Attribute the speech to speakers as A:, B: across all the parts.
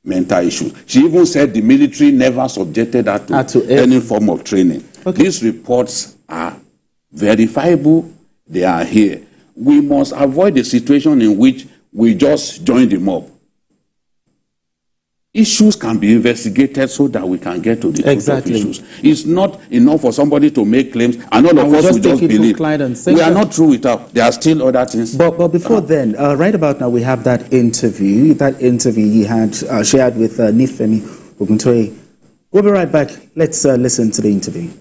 A: mental issues. She even said the military never subjected her to any form of training. Okay. These reports are verifiable. They are here. We must avoid a situation in which we just join the mob. Issues can be investigated so that we can get to the truth of issues. It's not enough for somebody to make claims and all of us will just believe. We are not through with it. There are still other things.
B: But before then, right about now, we have that interview. That interview you had shared with Nifemi Oguntoye. We'll be right back. Let's listen to the interview.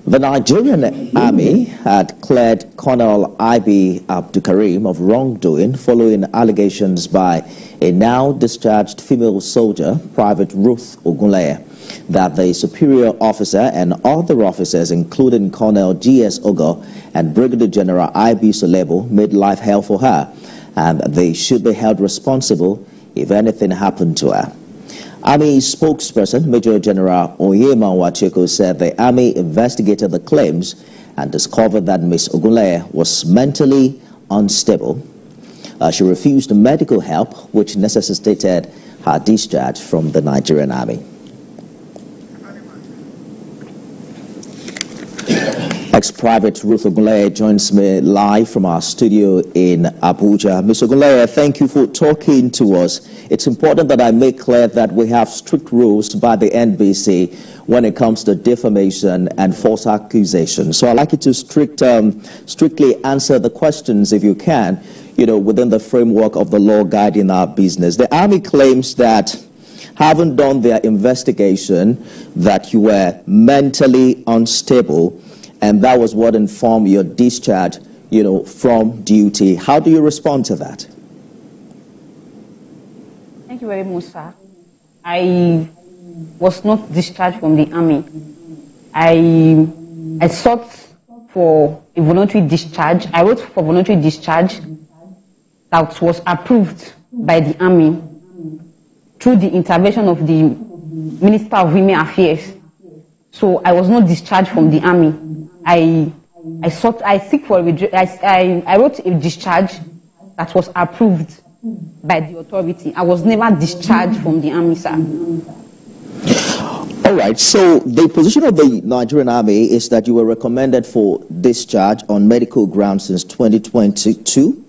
C: The Nigerian army had cleared Colonel Ibi Abdukarim of wrongdoing following allegations by a now discharged female soldier, Private Ruth Ogunleye, that the superior officer and other officers, including Colonel G.S. Ogo and Brigadier General Ibi Solebo, made life hell for her, and they should be held responsible if anything happened to her. Army spokesperson Major General Oyema Wacheko said the Army investigated the claims and discovered that Ms. Ogunleye was mentally unstable. She refused medical help, which necessitated her discharge from the Nigerian Army. Ex-Private Ruth Ogunleye joins me live from our studio in Abuja. Ms. Ogunleye, thank you for talking to us. It's important that I make clear that we have strict rules by the NBC when it comes to defamation and false accusations. So I'd like you to strictly answer the questions, if you can, within the framework of the law guiding our business. The Army claims that, having done their investigation, that you were mentally unstable, and that was what informed your discharge, from duty. How do you respond to that?
D: Thank you very much, sir. I was not discharged from the Army. I sought for a voluntary discharge. I wrote for voluntary discharge that was approved by the Army through the intervention of the Minister of Women Affairs. So I was not discharged from the Army. I wrote a discharge that was approved by the authority. I was never discharged from the Army, sir.
C: All right, so the position of the Nigerian Army is that you were recommended for discharge on medical grounds since 2022,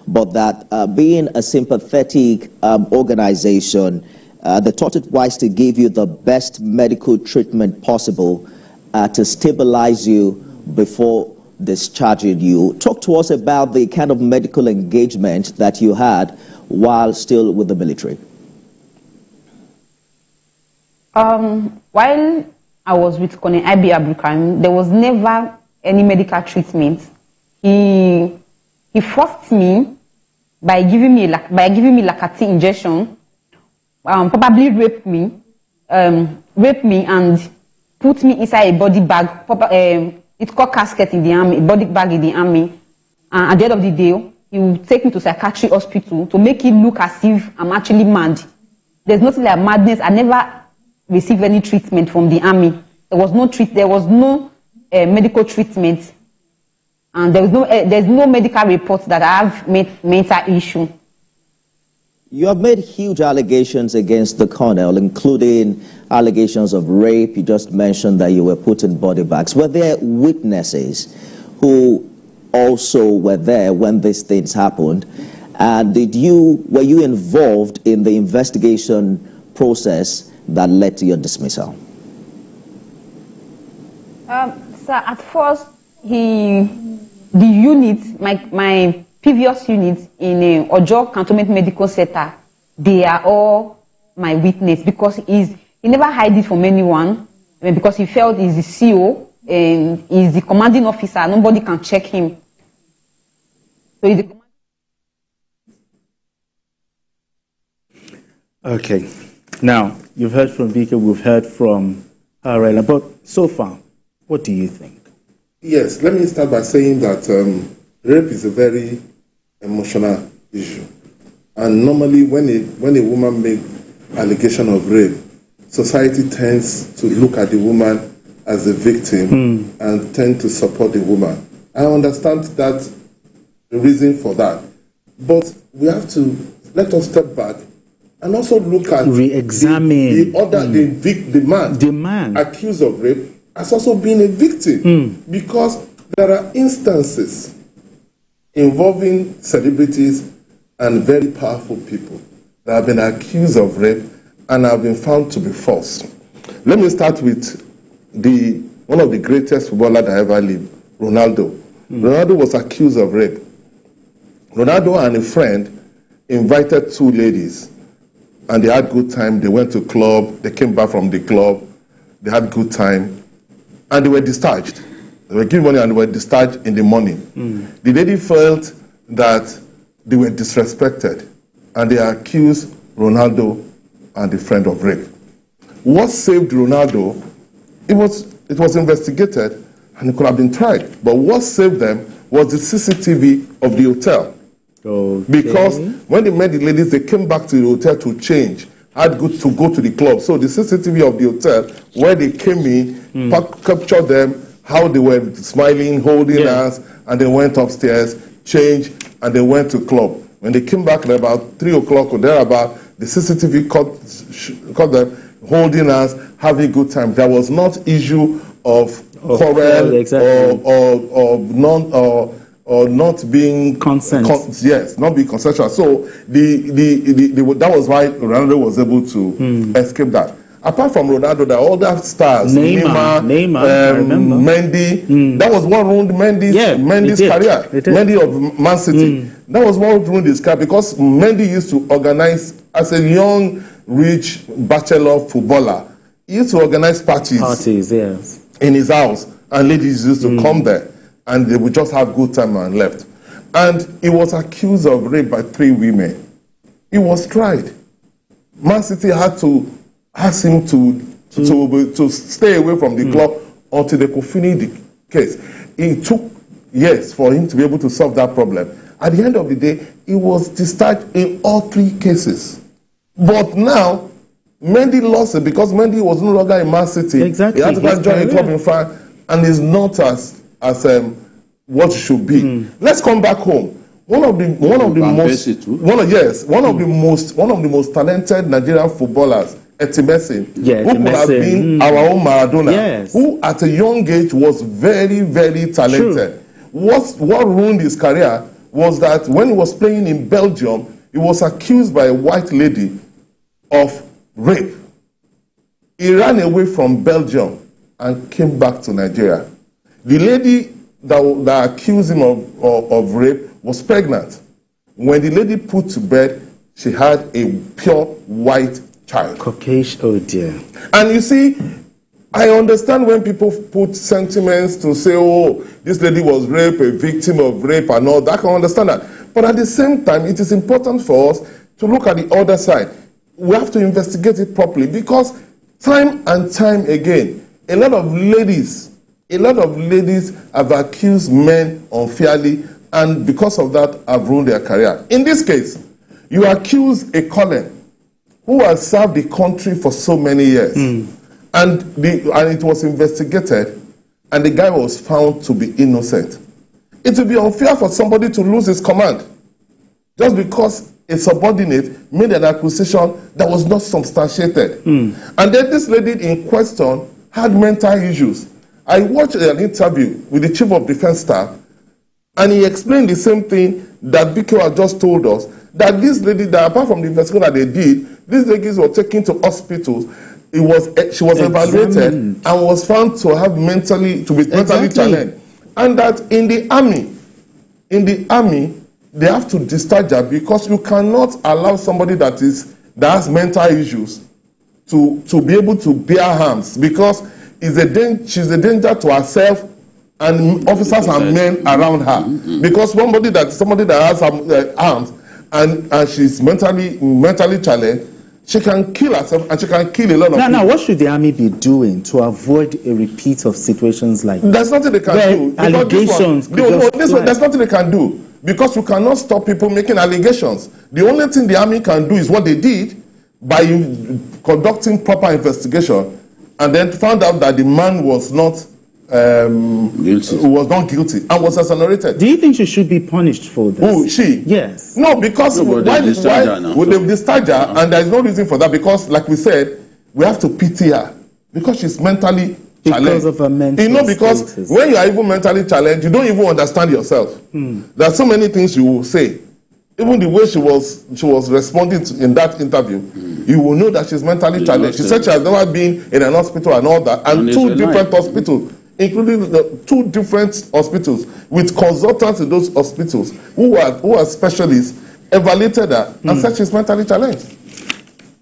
C: but that being a sympathetic organization, they thought it wise to give you the best medical treatment possible to stabilize you before discharging you. Talk to us about the kind of medical engagement that you had while still with the military.
D: While I was with Colonel Ibi Abdukarim, there was never any medical treatment. He forced me by giving me Lacati injection, probably raped me and put me inside a body bag. It's called casket in the Army, a body bag in the Army. At the end of the day, he will take me to psychiatric hospital to make it look as if I'm actually mad. There's nothing like madness. I never received any treatment from the Army. There was no medical treatment, and there's no medical report that I have mental issue.
C: You have made huge allegations against the colonel, including allegations of rape. You just mentioned that you were put in body bags. Were there witnesses who also were there when these things happened? And were you involved in the investigation process that led to your dismissal?
D: Sir, at first, my previous unit in Ojo Cantonment Medical Center, they are all my witness because he never hid it from anyone because he felt he's the CEO and he's the commanding officer. Nobody can check him. So he's the
B: Okay. Now, you've heard from Vika, we've heard from Harela, but so far, what do you think?
E: Yes, let me start by saying that rape is a very emotional issue. And normally when a woman makes allegation of rape, society tends to look at the woman as a victim and tend to support the woman. I understand that the reason for that. But we have to let us step back and also look at
B: re-examine
E: the man accused of rape as also being a victim, because there are instances involving celebrities and very powerful people that have been accused of rape and have been found to be false. Let me start with one of the greatest footballers that ever lived, Ronaldo. Ronaldo was accused of rape. Ronaldo and a friend invited two ladies, and they had good time. They went to a club. They came back from the club. They had good time, and they were discharged. They were given money and they were discharged in the morning. The lady felt that they were disrespected, and they accused Ronaldo and the friend of rape. What saved Ronaldo? It was investigated, and it could have been tried. But what saved them was the CCTV of the hotel. Okay. Because when they met the ladies, they came back to the hotel to change, had to go to the club. So the CCTV of the hotel, where they came in, captured them, how they were smiling, holding hands, and they went upstairs, changed, and they went to club. When they came back at about 3 o'clock or thereabout, the CCTV caught them holding hands, having a good time. There was not issue of quarrel or not being
B: consent.
E: Not being consensual. So that was why Ronaldo was able to escape that. Apart from Ronaldo, there are other stars. Neymar, Mendy. That was what ruined Mendy's career. Mendy of Man City. That was what ruined his career, because Mendy used to organize, as a young, rich bachelor footballer, he used to organize parties in his house, and ladies used to come there, and they would just have good time and left. And he was accused of rape by 3 women. He was tried. Man City had to ask him to stay away from the club until they could finish the case. It took years for him to be able to solve that problem. At the end of the day, he was discharged in all 3 cases. But now, Mendy lost it because Mendy was no longer in Man City.
B: Exactly.
E: He had to go and join a club in France, and is not as what it should be. Let's come back home. One of the most talented Nigerian footballers, Etimesi, who could have been our own Maradona, who at a young age was very, very talented. What ruined his career was that when he was playing in Belgium, he was accused by a white lady of rape. He ran away from Belgium and came back to Nigeria. The lady that accused him of rape was pregnant. When the lady put to bed, she had a pure white child.
B: Caucasian, oh dear.
E: And you see, I understand when people put sentiments to say, oh, this lady was raped, a victim of rape and all that. I can understand that. But at the same time, it is important for us to look at the other side. We have to investigate it properly, because time and time again, a lot of ladies have accused men unfairly, and because of that have ruined their career. In this case, you accuse a colonel who has served the country for so many years, and it was investigated, and the guy was found to be innocent. It would be unfair for somebody to lose his command just because a subordinate made an accusation that was not substantiated. And then this lady in question had mental issues. I watched an interview with the Chief of Defense Staff, and he explained the same thing that BK had just told us, that this lady, that apart from the investigation that they did, these ladies were taken to hospitals. She was evaluated and was found to have mentally challenged. And that in the army, they have to discharge her, because you cannot allow somebody that has mental issues to be able to bear arms, because she's a danger to herself and officers and men around her. Because somebody that has arms and she's mentally challenged, she can kill herself and she can kill a lot of people.
B: Now, what should the army be doing to avoid a repeat of situations like that?
E: There's nothing they can do.
B: Allegations.
E: There's nothing they can do, because you cannot stop people making allegations. The only thing the army can do is what they did by conducting proper investigation, and then found out that the man was not who was not guilty and was exonerated.
B: Do you think she should be punished for this?
E: Who, she?
B: Yes.
E: No, because
A: would they
E: discharge her, and there is no reason for that, because, like we said, we have to pity her because she's mentally challenged.
B: Because of her mental
E: because
B: status.
E: when you are even mentally challenged, you don't even understand yourself. There are so many things you will say. Even the way she was responding in that interview, you will know that she's mentally challenged. She said she has never been in an hospital and all that, and two different hospitals, including the two different hospitals with consultants in those hospitals who are specialists, evaluated her and said she's mentally challenged.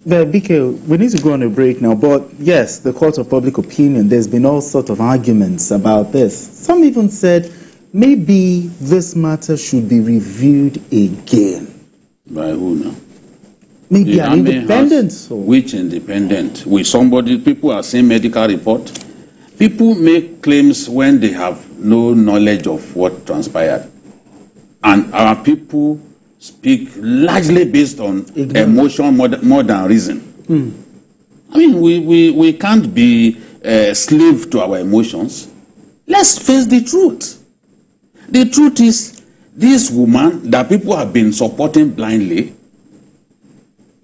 B: BK, we need to go on a break now, but yes, the court of public opinion, there's been all sorts of arguments about this. Some even said maybe this matter should be reviewed again.
A: By who now?
B: Maybe an independent source.
A: Which independent? With somebody, people are saying medical report. People make claims when they have no knowledge of what transpired. And our people speak largely based on emotion more than reason. I mean, we can't be slave to our emotions. Let's face the truth. The truth is, this woman that people have been supporting blindly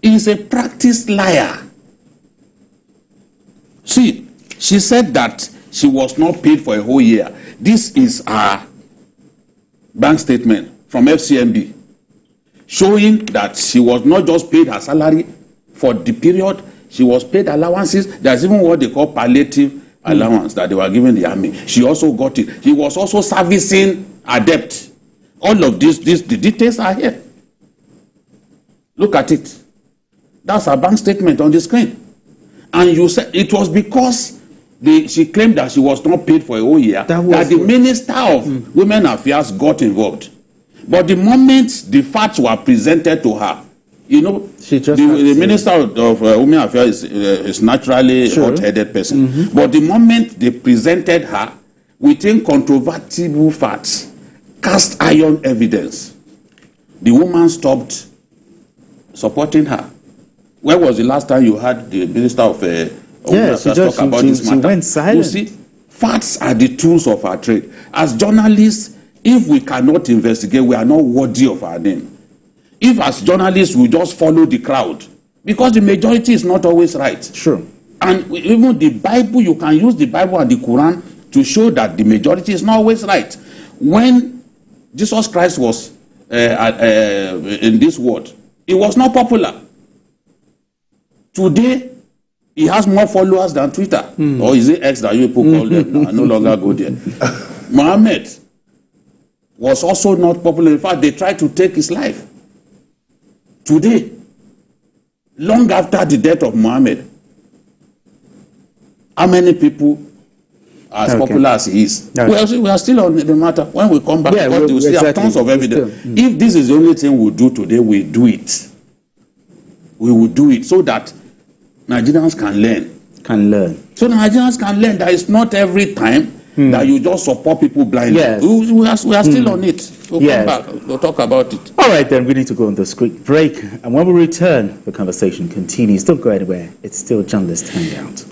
A: is a practiced liar. See, she said that she was not paid for a whole year. This is her bank statement from FCMB showing that she was not just paid her salary for the period, she was paid allowances. There's even what they call palliative allowance that they were giving the army. She also got it. He was also servicing a debt. All of this, the details are here. Look at it. That's her bank statement on the screen. And you said it was because she claimed that she was not paid for a whole year that the Minister of Women Affairs got involved. But the moment the facts were presented to her, you know, the Minister of Women Affairs is naturally a hot-headed person. But the moment they presented her with incontrovertible facts, cast iron evidence, the woman stopped supporting her. When was the last time you heard the Minister of Women Affairs talk about this matter?
B: She went silent.
A: You see, facts are the tools of our trade. As journalists, if we cannot investigate, we are not worthy of our name. If as journalists we just follow the crowd, because the majority is not always right.
B: Sure.
A: And even the Bible, you can use the Bible and the Quran to show that the majority is not always right. When Jesus Christ was in this world, it was not popular. Today, he has more followers than Twitter. Or is it X that you people call them? I no longer go there. Muhammad was also not popular. In fact, they tried to take his life. Today, long after the death of Muhammad, how many people are as popular as he is? We are still on the matter. When we come back, because we still have tons of evidence. If this is the only thing we do today, we do it. We will do it so that Nigerians can learn. So Nigerians can learn that it's not every time that you just support people blindly.
B: Yes.
A: We are still on it. We'll come back. We'll talk about it.
B: All right, then we need to go on this quick break. And when we return, the conversation continues. Don't go anywhere. It's still Journalist Hangout.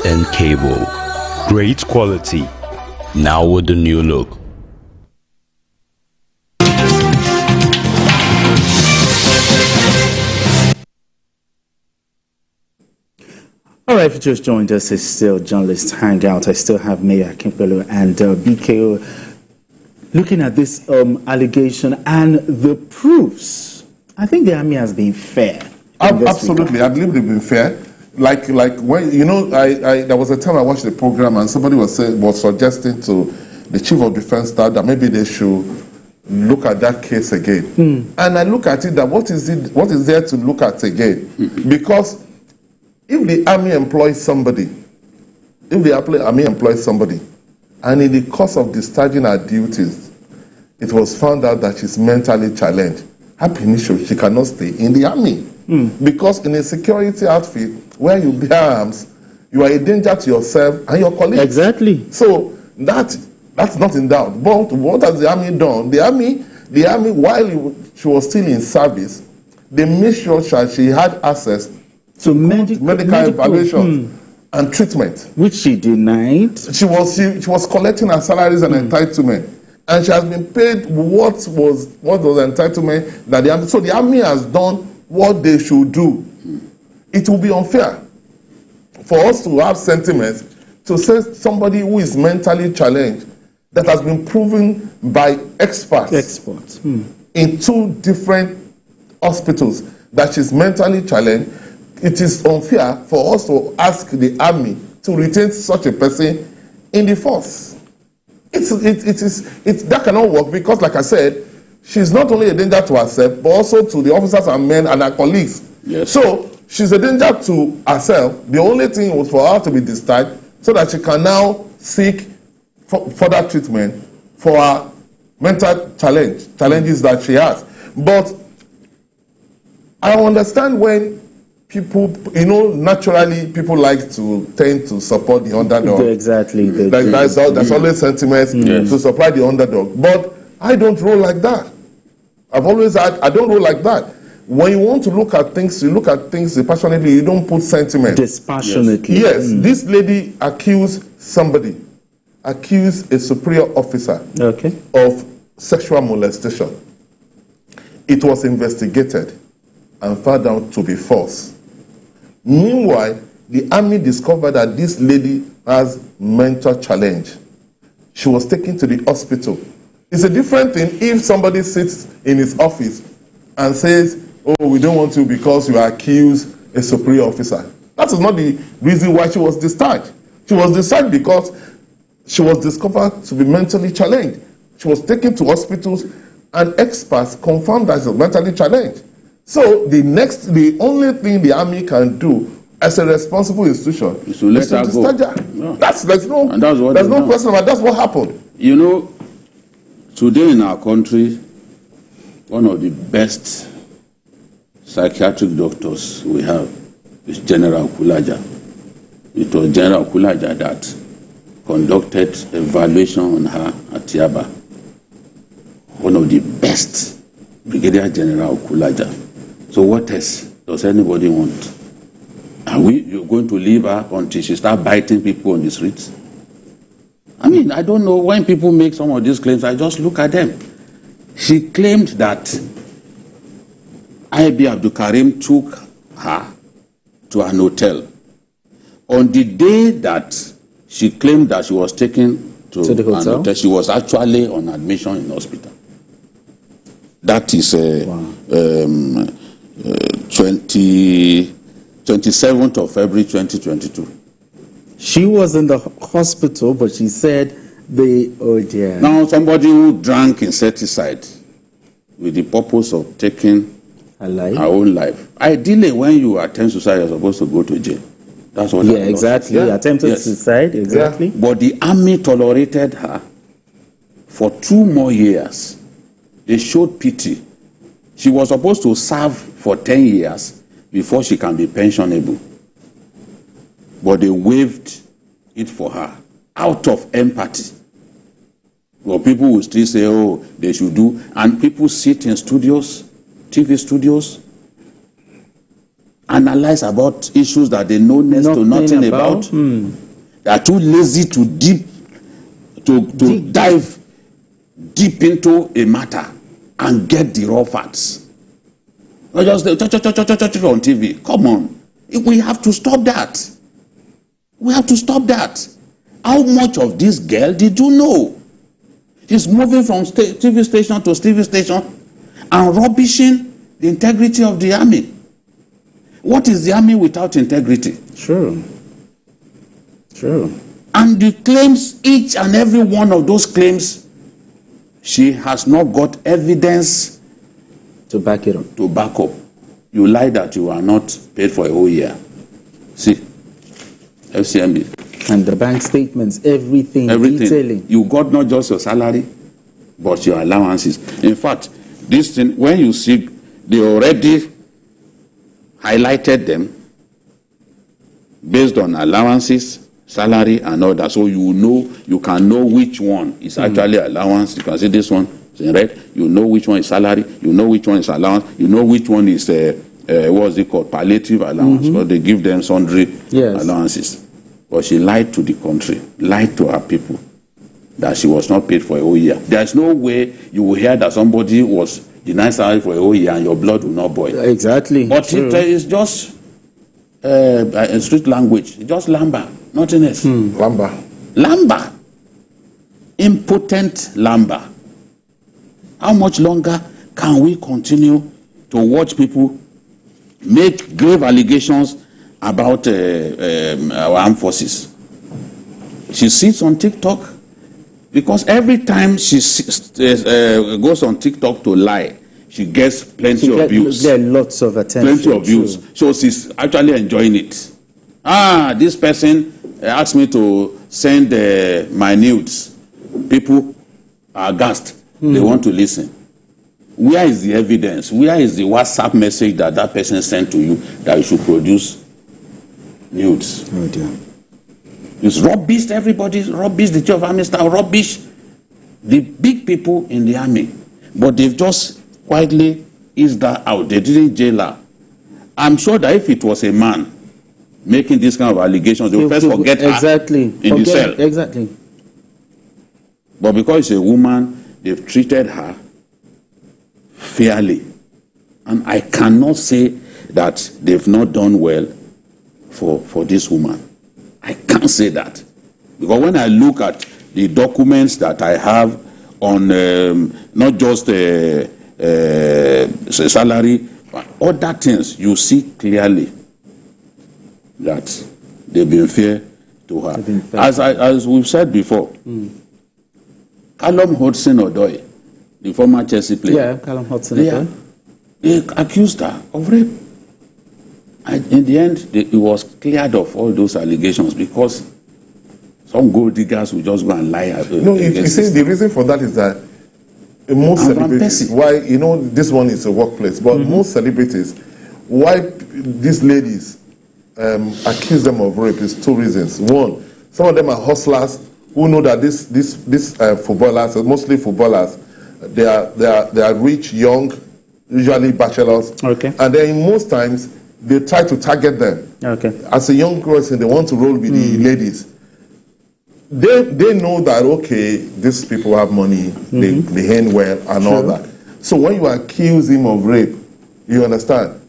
F: And cable, great quality, now with the new look.
B: All right, if you just joined us, it's still Journalist Hangout. I still have Mayor Kimpelo and BKO looking at this allegation and the proofs. I think the army has been fair.
E: Absolutely, I believe they've been fair. Like when there was a time I watched the program and somebody was suggesting to the Chief of Defense Staff that maybe they should look at that case again. And I look at it that what is there to look at again? Because if the army employs somebody, and in the course of discharging her duties, it was found out that she's mentally challenged, she cannot stay in the army. Because in a security outfit where you bear arms, you are a danger to yourself and your colleagues.
B: Exactly.
E: So that's not in doubt. But what has the army done? The army, while she was still in service, they made sure that she had access to medical evaluation and treatment,
B: which she denied.
E: She was collecting her salaries and entitlement, and she has been paid what was entitlement that the army. So the army has done what they should do. It will be unfair for us to have sentiments to say somebody who is mentally challenged, that has been proven by experts. In 2 different hospitals that she's mentally challenged. It is unfair for us to ask the army to retain such a person in the force. That cannot work because, like I said, she's not only a danger to herself, but also to the officers and men and her colleagues.
A: Yes.
E: So she's a danger to herself. The only thing was for her to be discharged so that she can now seek further treatment for her mental challenges that she has. But I understand when people, naturally people tend to support the underdog.
B: Exactly.
E: There's always sentiments to supply the underdog. But I don't roll like that. I don't roll like that. When you want to look at things, you look at things passionately. You don't put sentiment.
B: Dispassionately.
E: Yes. This lady accused a superior officer of sexual molestation. It was investigated and found out to be false. Meanwhile, the army discovered that this lady has mental challenge. She was taken to the hospital. It's a different thing if somebody sits in his office and says, "Oh, we don't want you because you accuse a superior officer." That is not the reason why she was discharged. She was discharged because she was discovered to be mentally challenged. She was taken to hospitals and experts confirmed that she was mentally challenged. So the only thing the army can do as a responsible institution is to let her go. Yeah. There's no question about that's what happened.
A: Today in our country, one of the best psychiatric doctors we have is General Kulaga. It was General Kulaga that conducted evaluation on her at Yaba. One of the best, Brigadier General Kulaga. So what else does anybody want? You're going to leave her until she starts biting people on the streets? I don't know. When people make some of these claims, I just look at them. She claimed that IB Abdul Karim took her to an hotel. On the day that she claimed that she was taken to the hotel, she was actually on admission in hospital. That is 27th of February 2022.
B: She was in the hospital, but she said
A: Now, somebody who drank insecticide with the purpose of taking her own life. Ideally, when you attempt suicide, you're supposed to go to jail. That's what
B: exactly. Attempted suicide, exactly.
A: Yeah. But the army tolerated her for 2 more years. They showed pity. She was supposed to serve for 10 years before she can be pensionable. But they waived it for her out of empathy. Well, people will still say, oh, they should do. And people sit in studios, TV studios, analyze about issues that they know next to nothing about. They are too lazy to dive deep into a matter and get the raw facts. Not just on TV. Come on. We have to stop that. We have to stop that. How much of this girl did you know? She's moving from TV station to TV station and rubbishing the integrity of the army. What is the army without integrity?
B: True.
A: And the claims, each and every one of those claims, she has not got evidence
B: to back it up.
A: You lie that you are not paid for a whole year. See, FCMB.
B: And the bank statements, everything. Detailing.
A: You got not just your salary, but your allowances. In fact, this thing, when you see, they already highlighted them based on allowances, salary, and all that. So you can know which one is actually allowance. You can see this one is in red. You know which one is salary. You know which one is allowance. You know which one is what's it called, palliative allowance. Because they give them sundry allowances. But she lied to the country, lied to her people, that she was not paid for a whole year. There's no way you will hear that somebody was denied salary for a whole year and your blood will not boil.
B: Exactly.
A: But it is just street language. It's just lamba, nothing else. Lamba. Impotent lamba. How much longer can we continue to watch people make grave allegations about our armed forces? She sits on TikTok because every time she goes on TikTok to lie, she gets plenty of views.
B: There are lots of attention.
A: Plenty of views. So she's actually enjoying it. This person asked me to send my nudes. People are aghast. They want to listen. Where is the evidence? Where is the WhatsApp message that person sent to you that you should produce nudes?
B: Oh dear.
A: It's rubbish, everybody, rubbish the chief of army staff, rubbish the big people in the army. But they've just quietly eased that out. They didn't jail her. I'm sure that if it was a man making this kind of allegations, they would first forget her in the cell.
B: Exactly.
A: But because it's a woman, they've treated her fairly. And I cannot say that they've not done well for this woman. I can't say that. Because when I look at the documents that I have on not just salary, but other things, you see clearly that they've been fair to her. As we've said before, Callum Hudson-Odoi, the former Chelsea player.
B: Yeah, Callum Hudson-Odoi.
A: They accused her of rape. And in the end, it was cleared of all those allegations because some gold diggers will just go and lie.
E: No, you see, the reason for that is that most celebrities, why, this one is a workplace, but most celebrities, why these ladies accuse them of rape is two reasons. One, some of them are hustlers who know that these footballers, mostly footballers, they are rich, young, usually bachelors.
B: Okay.
E: And then most times they try to target them.
B: Okay.
E: As a young person, they want to roll with the ladies. They know that, okay, these people have money, they earn well and all that. So when you accuse him of rape, you understand,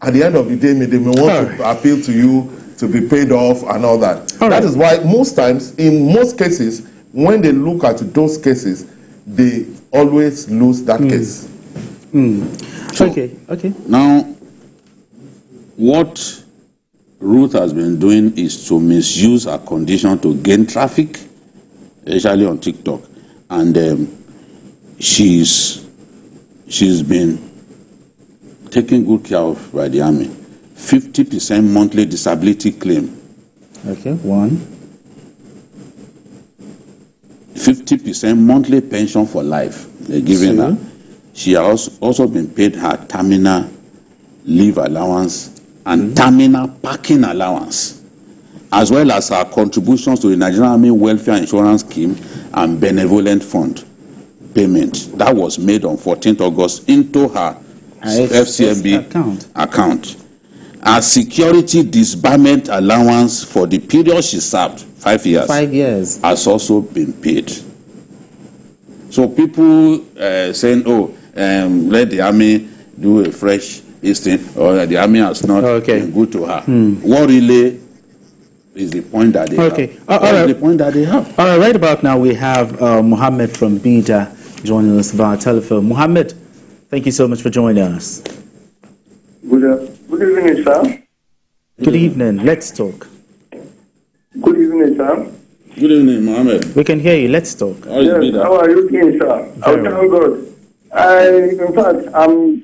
E: at the end of the day, they may want to appeal to you to be paid off and all that. That is why most times, in most cases, when they look at those cases, they always lose that case.
A: So,
B: okay.
A: Now, what Ruth has been doing is to misuse her condition to gain traffic, especially on TikTok. And she's been taken good care of by the army. 50% monthly disability claim.
B: Okay, one.
A: 50% monthly pension for life. They're giving her. She has also been paid her terminal leave allowance and terminal parking allowance, as well as her contributions to the Nigerian Army Welfare Insurance Scheme and Benevolent Fund payment. That was made on 14th August into her FCMB account. Her security disbarment allowance for the period she served, 5 years.
B: 5 years.
A: Has also been paid. So people saying, let the army do a fresh thing, or the army has not been good to her. What really is the point that they
B: have.
A: All right. The point that they have.
B: All right, right about now we have Mohammed from Bida joining us via telephone. Mohammed, thank you so much for joining us.
G: Good evening, sir.
B: Good evening. Let's talk.
G: Good evening, sir.
A: Good evening, Mohammed.
B: We can hear you. Let's talk.
G: Yes, how are you doing, sir? I'm thank God. In fact, I'm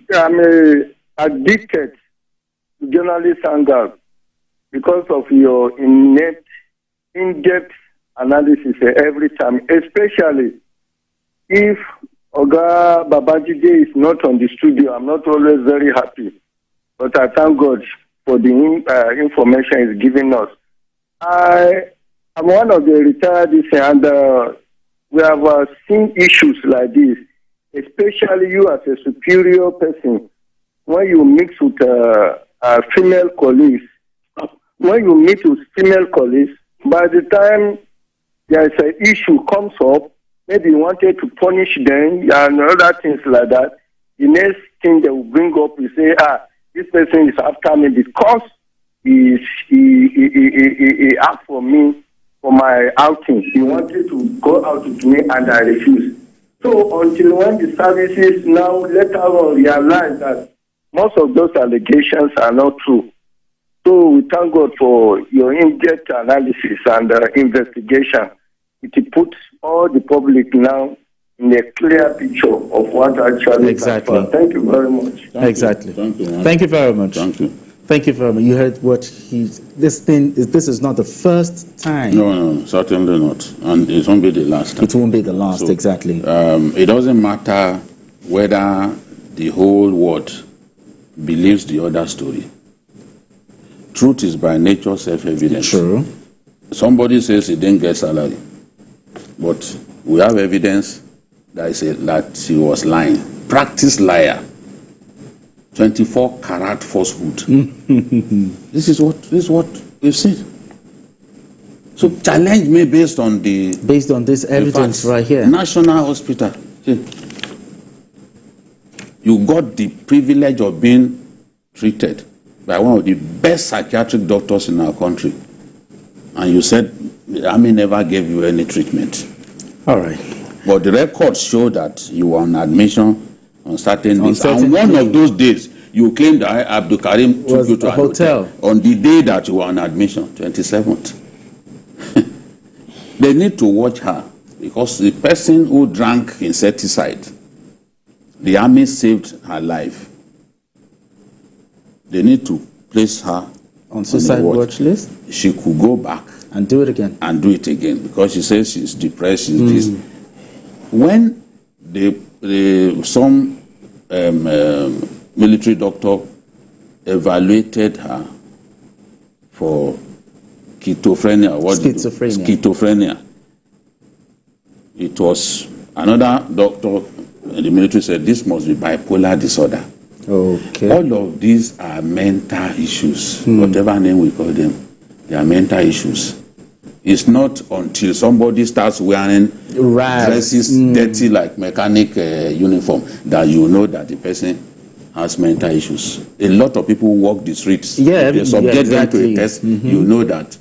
G: addicted to journalist Hangout because of your in-depth analysis every time, especially if Oga Babatunde is not on the studio. I'm not always very happy, but I thank God for the information he's giving us. I'm one of the retired, and we have seen issues like this, especially you as a superior person, when you mix with female colleagues. When you meet with female colleagues, by the time there is an issue comes up, maybe you wanted to punish them and other things like that, the next thing they will bring up is say, this person is after me because he asked for me for my outing. He wanted to go out with me and I refused. So until when the services now later on realize that most of those allegations are not true. So we thank God for your in-depth analysis and investigation. It puts all the public now in a clear picture of what actually happened. Thank you very much.
B: Exactly. Thank you very much.
A: Thank you.
B: Thank you very much. You heard what this is not the first time.
A: No, certainly not. And it won't be the last time.
B: It won't be the last, so, exactly.
A: It doesn't matter whether the whole world believes the other story. Truth is by nature self-evident.
B: True.
A: Somebody says he didn't get salary, but we have evidence that he was lying. Practice liar. 24 karat falsehood. This is what we've seen. So challenge me based on
B: this evidence right here.
A: National Hospital. See, you got the privilege of being treated by one of the best psychiatric doctors in our country, and you said the army never gave you any treatment.
B: All right.
A: But the records show that you were on admission on certain days. And one of those days, you claimed that Abdul Karim took you to a hotel on the day that you were on admission, 27th. They need to watch her because the person who drank insecticide, the army saved her life. They need to place her
B: on suicide watch list.
A: She could go back
B: and do it again.
A: Because she says she's depressed. She's this. When some military doctor evaluated her for schizophrenia. It was another doctor in the military said this must be bipolar disorder.
B: Okay.
A: All of these are mental issues. Whatever name we call them, they are mental issues. It's not until somebody starts wearing dresses dirty like mechanic uniform that you know that the person has mental issues. A lot of people walk the streets. They subject them to a test. You know that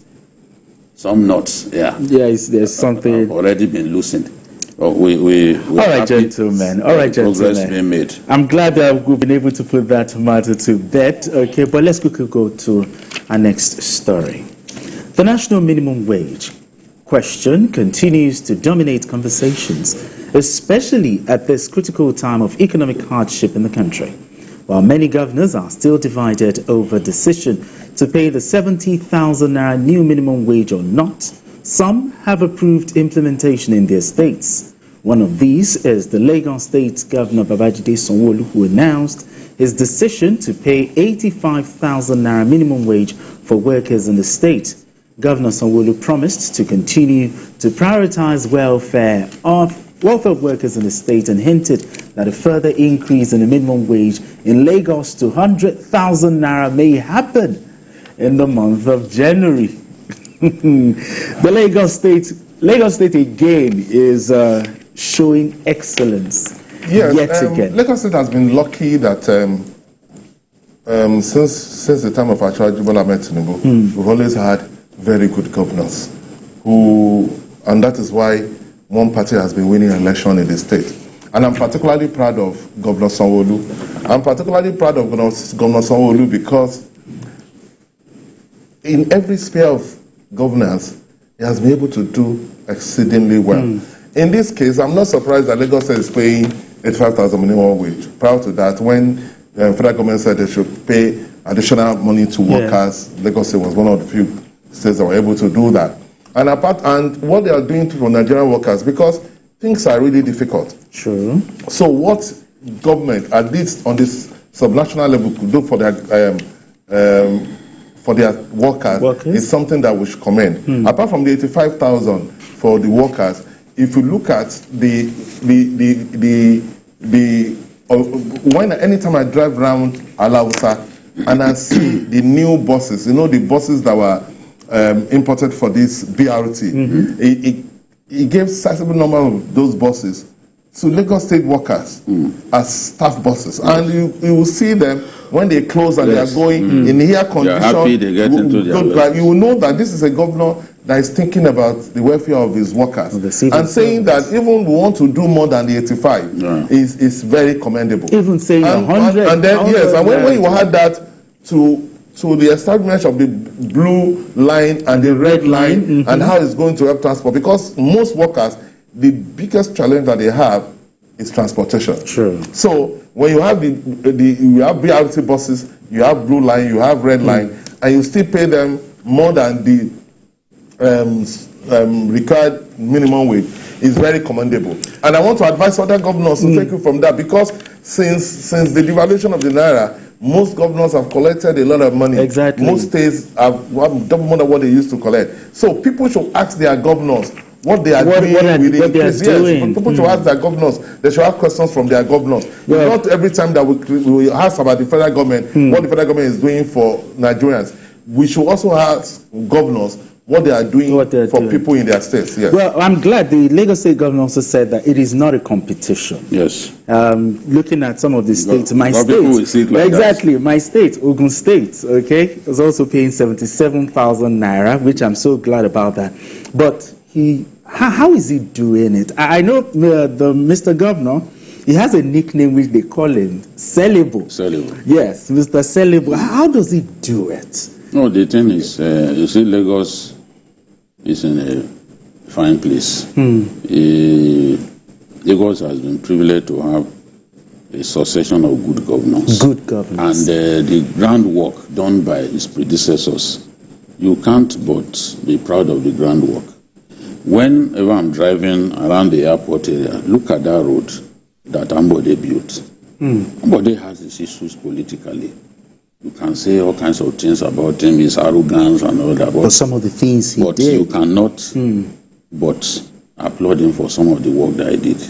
A: some nuts,
B: there's something
A: have already been loosened. All
B: right, gentlemen.
A: Progress being made.
B: I'm glad that we've been able to put that matter to bed. Okay, but let's quickly go to our next story. The national minimum wage question continues to dominate conversations, especially at this critical time of economic hardship in the country. While many governors are still divided over decision to pay the 70,000 naira new minimum wage or not, some have approved implementation in their states. One of these is the Lagos State Governor Babatunde, who announced his decision to pay 85,000 naira minimum wage for workers in the state. Governor Sanwo-Olu promised to continue to prioritize welfare of workers in the state and hinted that a further increase in the minimum wage in Lagos to 100,000 naira may happen in the month of January. The Lagos State again is showing excellence yet again.
E: Lagos State has been lucky that since the time of Bola Ahmed Tinubu, we've always had very good governors and that is why one party has been winning an election in the state. And I'm particularly proud of Governor Sanwo-Olu. I'm particularly proud of Governor Sanwo-Olu because in every sphere of governance, he has been able to do exceedingly well. In this case, I'm not surprised that Lagos is paying 85,000 minimum wage. Prior to that, when the federal government said they should pay additional money to workers, Lagos was one of the few states that were able to do that. And what they are doing for Nigerian workers, because things are really difficult.
B: Sure.
E: So what government, at least on this subnational level, could do for their workers is something that we should commend. Apart from the 85,000 for the workers, if you look at anytime I drive around Alausa and I see the new buses, the buses that were imported for this BRT, it gave sizable number of those buses to Lagos State workers as staff buses. And you will see them when they close and they are going in air condition.
A: They're happy they get into their lives.
E: You will know that this is a governor that is thinking about the welfare of his workers. And saying that even we want to do more than the 85 is very commendable.
B: Even saying 100.
E: And then, when you had that to the establishment of the blue line and the red line and how it's going to help transport. Because most workers, the biggest challenge that they have is transportation.
B: Sure.
E: So when you have you have BRT buses, you have blue line, you have red line, and you still pay them more than the required minimum wage, is very commendable. And I want to advise other governors to take you from that, because since the devaluation of the Naira, most governors have collected a lot of money.
B: Exactly.
E: Most states have done more than what they used to collect. So people should ask their governors what they are doing with the increase. Yes, people should ask their governors. They should have questions from their governors. Not every time that we ask about the federal government, what the federal government is doing for Nigerians. We should also ask governors what they are doing for people in their states. Yes.
B: Well, I'm glad the Lagos State governor also said that it is not a competition.
A: Yes.
B: Looking at some of the states, my state, my state, Ogun State, is also paying 77,000 naira, which I'm so glad about that. But how is he doing it? I know the Mr. Governor, he has a nickname which they call him Celibo. Yes, Mr. Celibo. How does he do it?
A: No, the thing is, you see, Lagos is in a fine place. Lagos has been privileged to have a succession of good governors.
B: Good governors.
A: And the groundwork done by his predecessors, you can't but be proud of the groundwork. Whenever I'm driving around the airport area, look at that road that Ambode built. Ambode has its issues politically. You can say all kinds of things about him, his arrogance and all that.
B: But some of the things he did.
A: But you cannot but applaud him for some of the work that he did.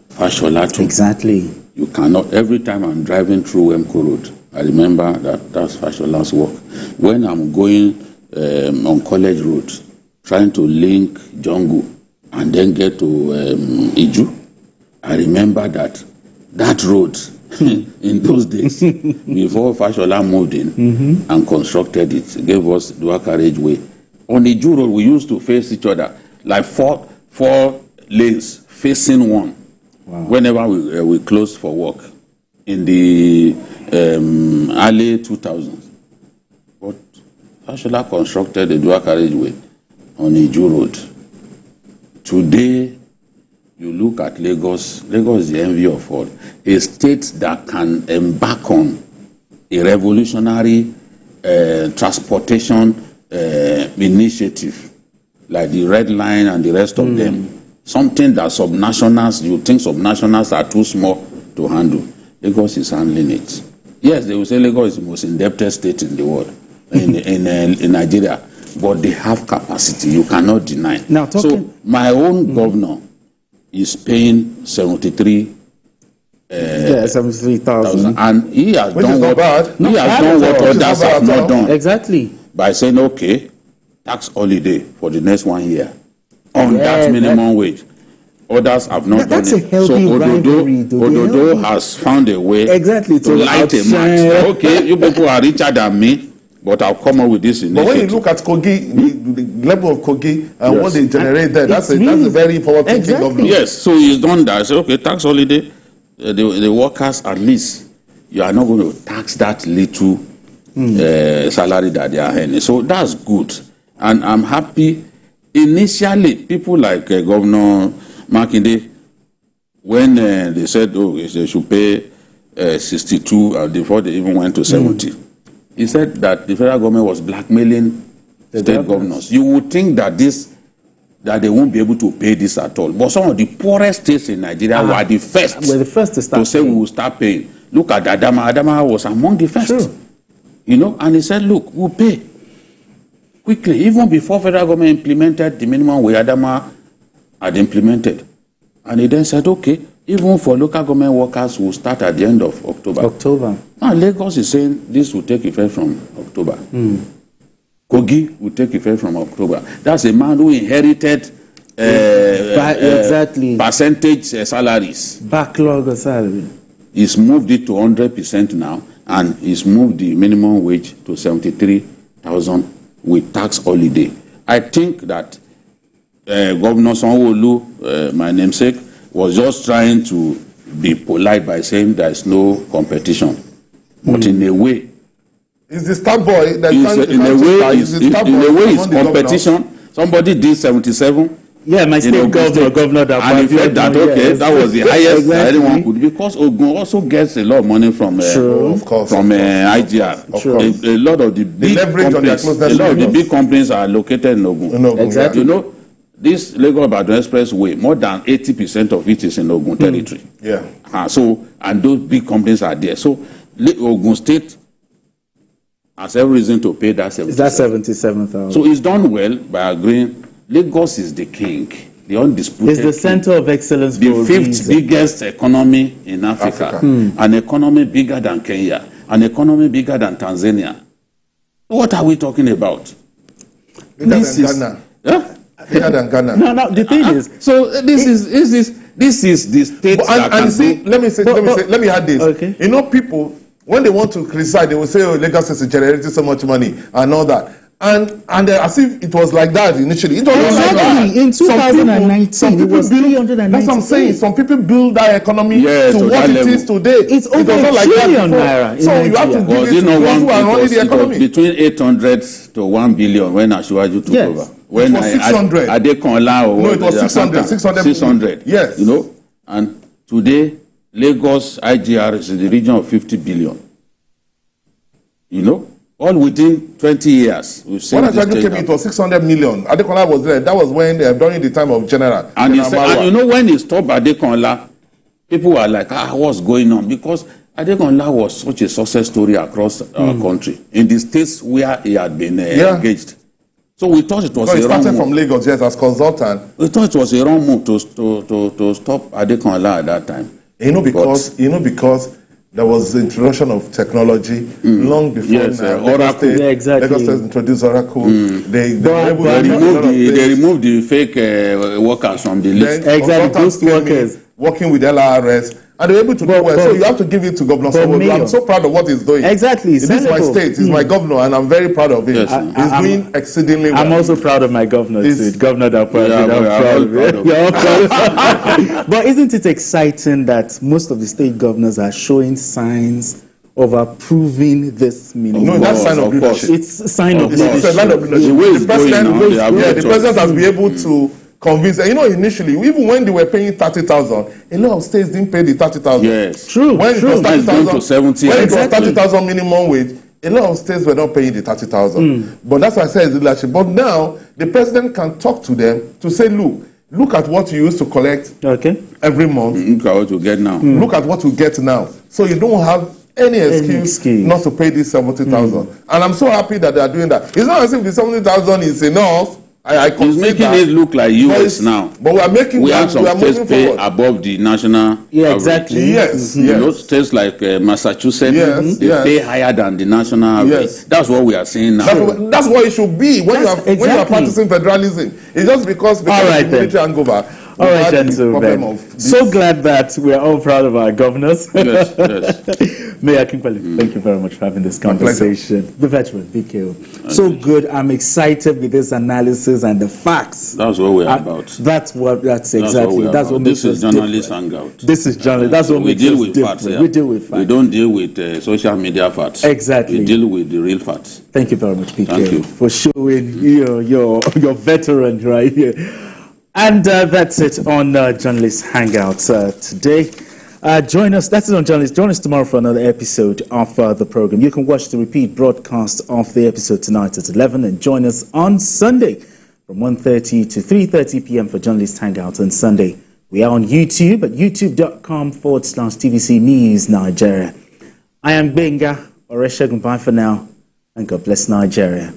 A: Fashola too.
B: Exactly.
A: You cannot. Every time I'm driving through Emco Road, I remember that's Fashola's work. When I'm going on College Road, trying to link Jongu and then get to Iju, I remember that road in those days, before Fashola moved in and constructed it, gave us dual carriageway. On Iju Road, we used to face each other, like four lanes facing one. Wow. Whenever we closed for work in the early 2000s. But Fashola constructed a dual carriageway on Iju Road. Today, you look at Lagos is the envy of all. A state that can embark on a revolutionary transportation initiative, like the Red Line and the rest of them. Something that subnationals, you think subnationals are too small to handle. Lagos is handling it. Yes, they will say Lagos is the most indebted state in the world, in Nigeria, but they have capacity. You cannot deny.
B: Now,
A: so my own governor is paying 73,000, and he has done what others have not done.
B: Exactly.
A: By saying, okay, tax holiday for the next 1 year on that minimum wage. Others have not done it. So Ododo has found a way to light a match. Okay, you people are richer than me. But I'll come up with this initiative.
E: But when you look at Kogi, the level of Kogi and what they generate there, that's a very forward-thinking government.
A: Yes, so he's done that. So, okay, tax holiday, the workers at least, you are not going to tax that little salary that they are earning. So that's good. And I'm happy. Initially, people like Governor Makinde, when they said, oh, they should pay 62 before they even went to 70, he said that the federal government was blackmailing state governors. You would think that they won't be able to pay this at all. But some of the poorest states in Nigeria were the first to say we will start paying. Look at Adama. Adama was among the first. Sure. You know, and he said, look, we'll pay quickly. Even before federal government implemented the minimum wage, Adama had implemented. And he then said, okay, even for local government workers, we'll start at the end of October. Now, Lagos is saying this will take effect from October. Kogi will take effect from October. That's a man who inherited percentage salaries.
B: Backlog of salary.
A: He's moved it to 100% now, and he's moved the minimum wage to 73,000 with tax holiday. I think that Governor Sanwo-Olu, my namesake, was just trying to be polite by saying there is no competition. But in a way,
E: it's the star boy that
A: in a way, it's competition. Somebody did 77.
B: Yeah, my state governor that
A: and he felt that that was the highest that anyone could, because Ogun also gets a lot of money from IGR. A lot of the big companies are located in Ogun.
B: Exactly.
A: You know, this Lagos-Ibadan Expressway, more than 80% of it is in Ogun territory.
E: Yeah.
A: So, and those big companies are there. So, Ogun State has every reason to pay that
B: 77,000.
A: So it's done well by agreeing. Lagos is the king, the undisputed.
B: It's the center of excellence.
A: The fifth biggest economy in Africa. An economy bigger than Kenya, an economy bigger than Tanzania. What are we talking about?
E: Bigger than Ghana. Bigger than Ghana.
B: No, the thing is,
A: so this is the state.
E: And see, let me add this.
B: Okay.
E: You know, people, when they want to criticize, they will say, "Oh, Lagos is generating so much money," and all that. And as if it was like that initially. It was
B: exactly. In 2019, it was 390.
E: That's what I'm saying. Some people build that economy to what it is today.
B: It's over $1 trillion naira.
E: So you have to give it to those who are running the economy.
A: Between 800 to 1 billion when Asiwaju took over.
E: When it was 600.
A: No,
E: it was 600.
A: 600.
E: Yes.
A: You know, and today Lagos IGR is in the region of 50 billion. You know. All within 20 years. When
E: Asiwaju came in, it was 600 million. Adekola was there. That was when during the time of General.
A: And you know, when he stopped Adekola, people were like, what's going on? Because Adekola was such a success story across our country, in the states where he had been engaged. So we thought it was a wrong move. He started
E: from Lagos, yes, as consultant.
A: We thought it was a wrong move to stop Adekola at that time.
E: Because there was the introduction of technology long before
A: Oracle.
E: Lagos State introduced Oracle. They
A: removed the fake workers from the list.
B: Exactly, those workers
E: working with LRS. And they were able to do well. So you have to give it to Governor Sanwo-Olu. I'm so proud of what he's doing.
B: Exactly.
E: This is my state. He's my governor, and I'm very proud of him.
A: Yes.
E: He's doing exceedingly well.
B: I'm also proud of my governor too. Governor Dapo. But isn't it exciting that most of the state governors are showing signs of approving this minimum?
E: No, that's sign of leadership.
B: It's a sign of leadership.
E: It's a sign of leadership. The president has been able to convince. You know, initially, even when they were paying 30,000, a lot of states didn't pay the 30,000.
A: Yes,
B: true.
E: When it was 30,000,
A: when
E: it was 30,000 minimum wage, a lot of states were not paying the 30,000. But that's why I said it's leadership. But now the president can talk to them to say, look at what you used to collect every month.
A: Look at what you get now.
E: Look at what you get now. So you don't have any excuse not to pay this 70,000. And I'm so happy that they are doing that. It's not as if the 70,000 is enough.
A: He's making it look like US now.
E: But we are making
A: we have some states pay above the national
B: exactly.
E: Yes.
A: You know, states like Massachusetts, they pay higher than the national average. That's what we are saying now.
E: That's what it should be when you are practicing federalism. It's just because the military hangover.
B: All right, gentlemen. So glad that we're all proud of our governors.
A: Yes, yes.
B: Mayor Akinkwele, thank you very much for having this conversation. The veteran, BKO. So good. I'm excited with this analysis and the facts.
A: That's what we're about.
B: That's exactly. That's what makes us
A: different. This is journalist hangout.
B: This is journalist. That's what makes us different. Facts, yeah. We deal with facts.
A: We don't deal with social media facts.
B: Exactly.
A: We deal with the real facts.
B: Thank you very much, BKO.
A: Thank you
B: for showing your veteran right here. And that's it on Journalist Hangout today. Join us. That's it on Journalist. Join us tomorrow for another episode of the program. You can watch the repeat broadcast of the episode tonight at 11, and join us on Sunday from 1:30 to 3:30 p.m. for Journalist Hangout on Sunday. We are on YouTube at youtube.com/TVC News Nigeria. I am Benga Oreshegun. Bye for now, and God bless Nigeria.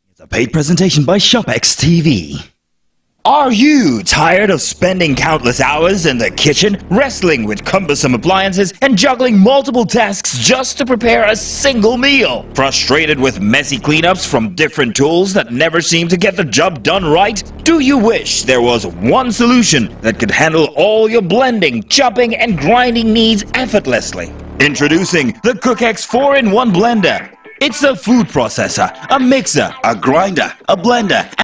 H: It's a paid presentation by ShopX TV. Are you tired of spending countless hours in the kitchen, wrestling with cumbersome appliances, and juggling multiple tasks just to prepare a single meal? Frustrated with messy cleanups from different tools that never seem to get the job done right? Do you wish there was one solution that could handle all your blending, chopping, and grinding needs effortlessly? Introducing the CookX 4-in-1 Blender. It's a food processor, a mixer, a grinder, a blender,